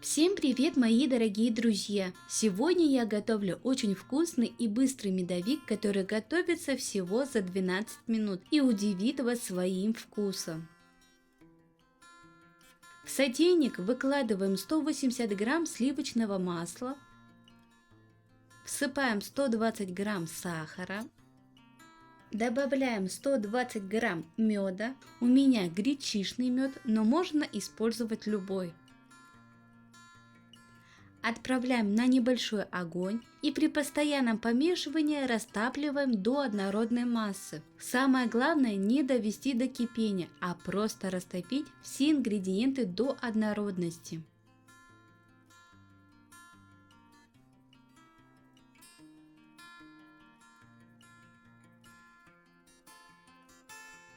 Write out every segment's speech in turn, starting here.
Всем привет, мои дорогие друзья! Сегодня я готовлю очень вкусный и быстрый медовик, который готовится всего за 12 минут и удивит вас своим вкусом. В сотейник выкладываем 180 грамм сливочного масла, всыпаем 120 грамм сахара, добавляем 120 грамм меда, у меня гречишный мед, но можно использовать любой. Отправляем на небольшой огонь и при постоянном помешивании растапливаем до однородной массы. Самое главное не довести до кипения, а просто растопить все ингредиенты до однородности.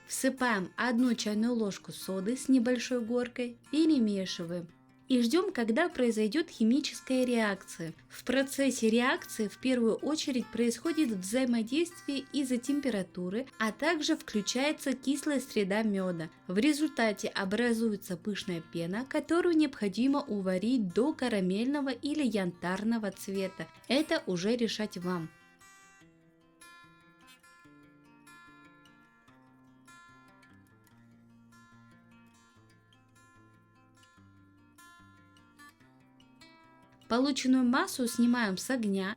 Всыпаем 1 чайную ложку соды с небольшой горкой, перемешиваем. И ждем, когда произойдет химическая реакция. В процессе реакции в первую очередь происходит взаимодействие из-за температуры, а также включается кислая среда меда. В результате образуется пышная пена, которую необходимо уварить до карамельного или янтарного цвета. Это уже решать вам. Полученную массу снимаем с огня,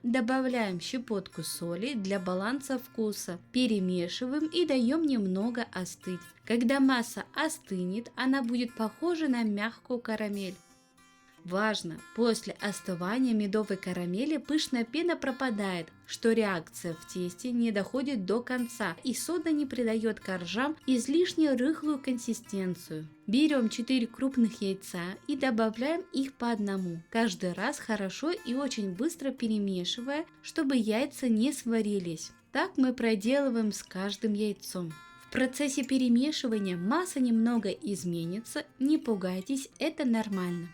добавляем щепотку соли для баланса вкуса, перемешиваем и даем немного остыть. Когда масса остынет, она будет похожа на мягкую карамель. Важно! После остывания медовой карамели пышная пена пропадает, что реакция в тесте не доходит до конца и сода не придает коржам излишне рыхлую консистенцию. Берем 4 крупных яйца и добавляем их по одному, каждый раз хорошо и очень быстро перемешивая, чтобы яйца не сварились. Так мы проделываем с каждым яйцом. В процессе перемешивания масса немного изменится, не пугайтесь, это нормально.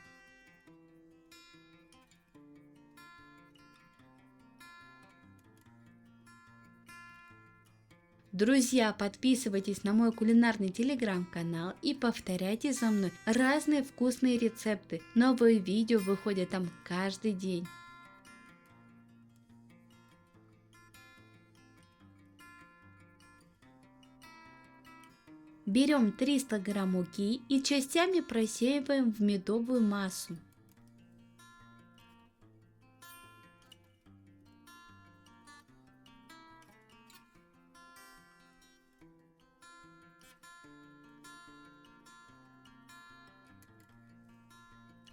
Друзья, подписывайтесь на мой кулинарный телеграм-канал и повторяйте за мной разные вкусные рецепты. Новые видео выходят там каждый день. Берем 300 грамм муки и частями просеиваем в медовую массу.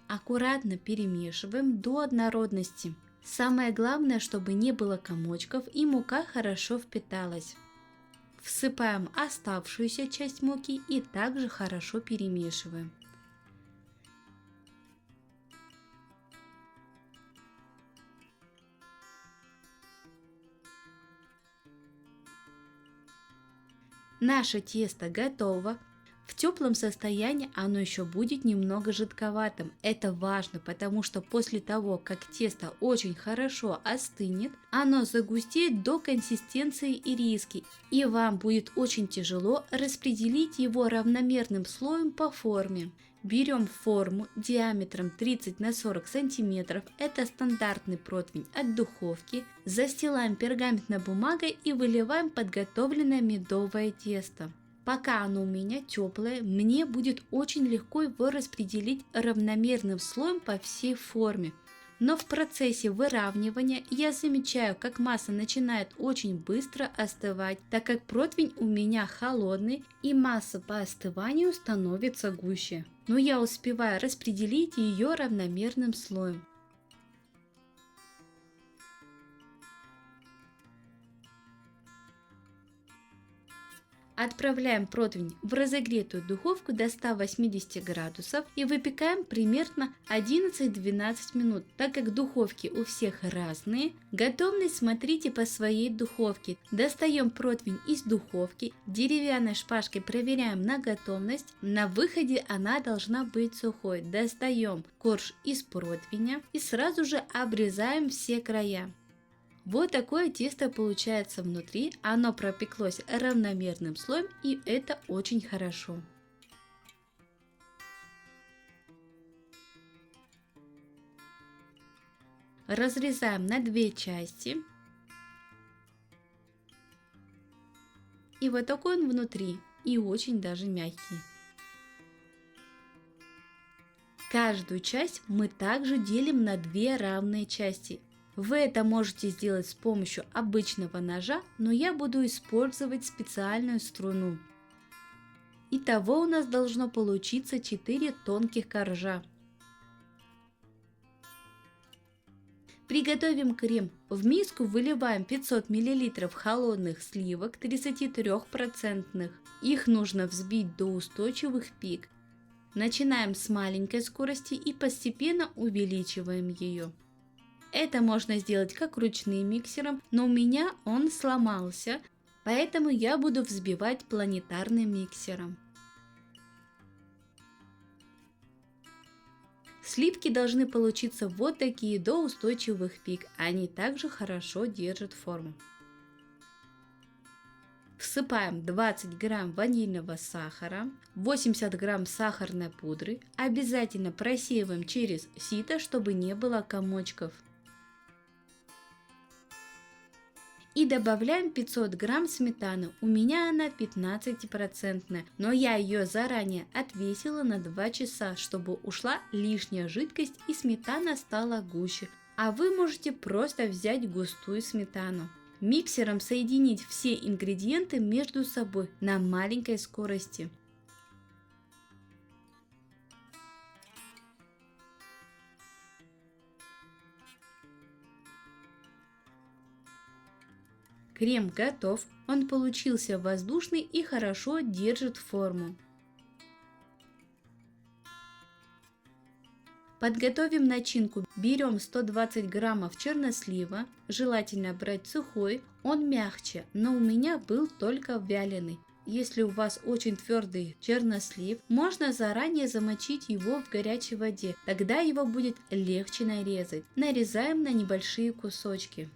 Аккуратно перемешиваем до однородности. Самое главное, чтобы не было комочков и мука хорошо впиталась. Всыпаем оставшуюся часть муки и также хорошо перемешиваем. Наше тесто готово. В теплом состоянии оно еще будет немного жидковатым. Это важно, потому что после того, как тесто очень хорошо остынет, оно загустеет до консистенции ириски, и вам будет очень тяжело распределить его равномерным слоем по форме. Берем форму диаметром 30 на 40 сантиметров, это стандартный противень от духовки, застилаем пергаментной бумагой и выливаем подготовленное медовое тесто. Пока оно у меня теплое, мне будет очень легко его распределить равномерным слоем по всей форме. Но в процессе выравнивания я замечаю, как масса начинает очень быстро остывать, так как противень у меня холодный и масса по остыванию становится гуще. Но я успеваю распределить ее равномерным слоем. Отправляем противень в разогретую духовку до 180 градусов и выпекаем примерно 11-12 минут. Так как духовки у всех разные, готовность смотрите по своей духовке. Достаем противень из духовки, деревянной шпажкой проверяем на готовность. На выходе она должна быть сухой. Достаем корж из противня и сразу же обрезаем все края. Вот такое тесто получается внутри, оно пропеклось равномерным слоем, и это очень хорошо. Разрезаем на две части. И вот такой он внутри, и очень даже мягкий. Каждую часть мы также делим на две равные части. Вы это можете сделать с помощью обычного ножа, но я буду использовать специальную струну. Итого у нас должно получиться 4 тонких коржа. Приготовим крем. В миску выливаем 500 мл холодных сливок 33%. Их нужно взбить до устойчивых пик. Начинаем с маленькой скорости и постепенно увеличиваем ее. Это можно сделать как ручным миксером, но у меня он сломался, поэтому я буду взбивать планетарным миксером. Сливки должны получиться вот такие до устойчивых пик, они также хорошо держат форму. Всыпаем 20 грамм ванильного сахара, 80 грамм сахарной пудры. Обязательно просеиваем через сито, чтобы не было комочков. И добавляем 500 грамм сметаны. У меня она 15%, но я ее заранее отвесила на 2 часа, чтобы ушла лишняя жидкость и сметана стала гуще. А вы можете просто взять густую сметану. Миксером соединить все ингредиенты между собой на маленькой скорости. Крем готов, он получился воздушный и хорошо держит форму. Подготовим начинку. Берем 120 граммов чернослива, желательно брать сухой, он мягче, но у меня был только вяленый. Если у вас очень твердый чернослив, можно заранее замочить его в горячей воде, тогда его будет легче нарезать. Нарезаем на небольшие кусочки.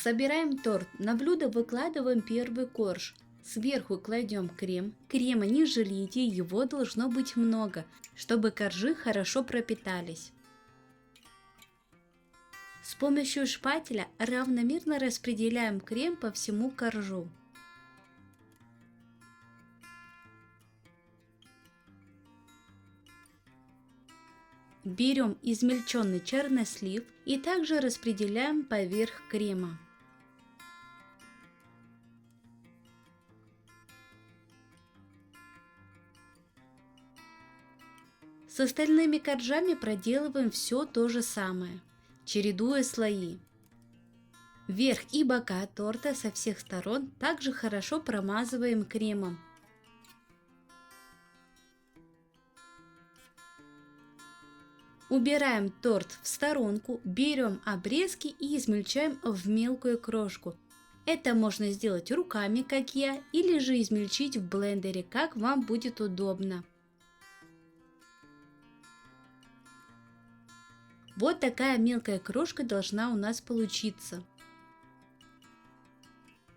Собираем торт. На блюдо выкладываем первый корж. Сверху кладем крем. Крема не жалейте, его должно быть много, чтобы коржи хорошо пропитались. С помощью шпателя равномерно распределяем крем по всему коржу. Берем измельченный чернослив и также распределяем поверх крема. С остальными коржами проделываем все то же самое, чередуя слои. Верх и бока торта со всех сторон также хорошо промазываем кремом. Убираем торт в сторонку, берем обрезки и измельчаем в мелкую крошку. Это можно сделать руками, как я, или же измельчить в блендере, как вам будет удобно. Вот такая мелкая крошка должна у нас получиться.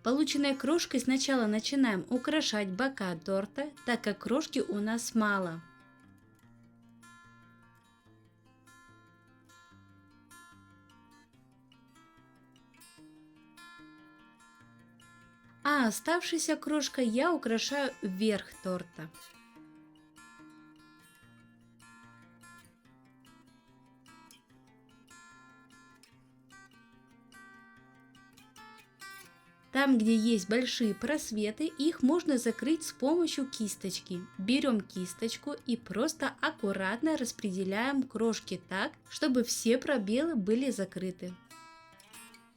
Полученной крошкой сначала начинаем украшать бока торта, так как крошки у нас мало. А оставшейся крошкой я украшаю верх торта. Там, где есть большие просветы, их можно закрыть с помощью кисточки. Берем кисточку и просто аккуратно распределяем крошки так, чтобы все пробелы были закрыты.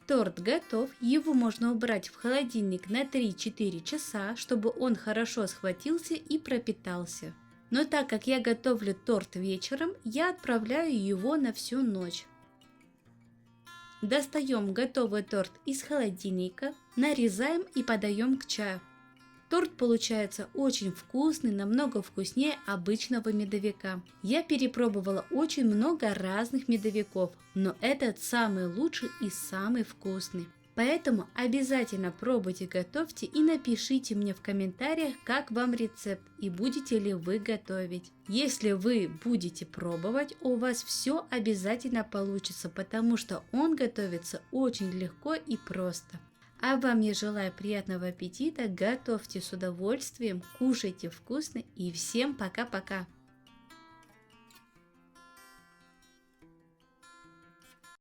Торт готов, его можно убрать в холодильник на 3-4 часа, чтобы он хорошо схватился и пропитался. Но так как я готовлю торт вечером, я отправляю его на всю ночь. Достаем готовый торт из холодильника, нарезаем и подаем к чаю. Торт получается очень вкусный, намного вкуснее обычного медовика. Я перепробовала очень много разных медовиков, но этот самый лучший и самый вкусный. Поэтому обязательно пробуйте, готовьте и напишите мне в комментариях, как вам рецепт и будете ли вы готовить. Если вы будете пробовать, у вас все обязательно получится, потому что он готовится очень легко и просто. А вам я желаю приятного аппетита, готовьте с удовольствием, кушайте вкусно и всем пока-пока!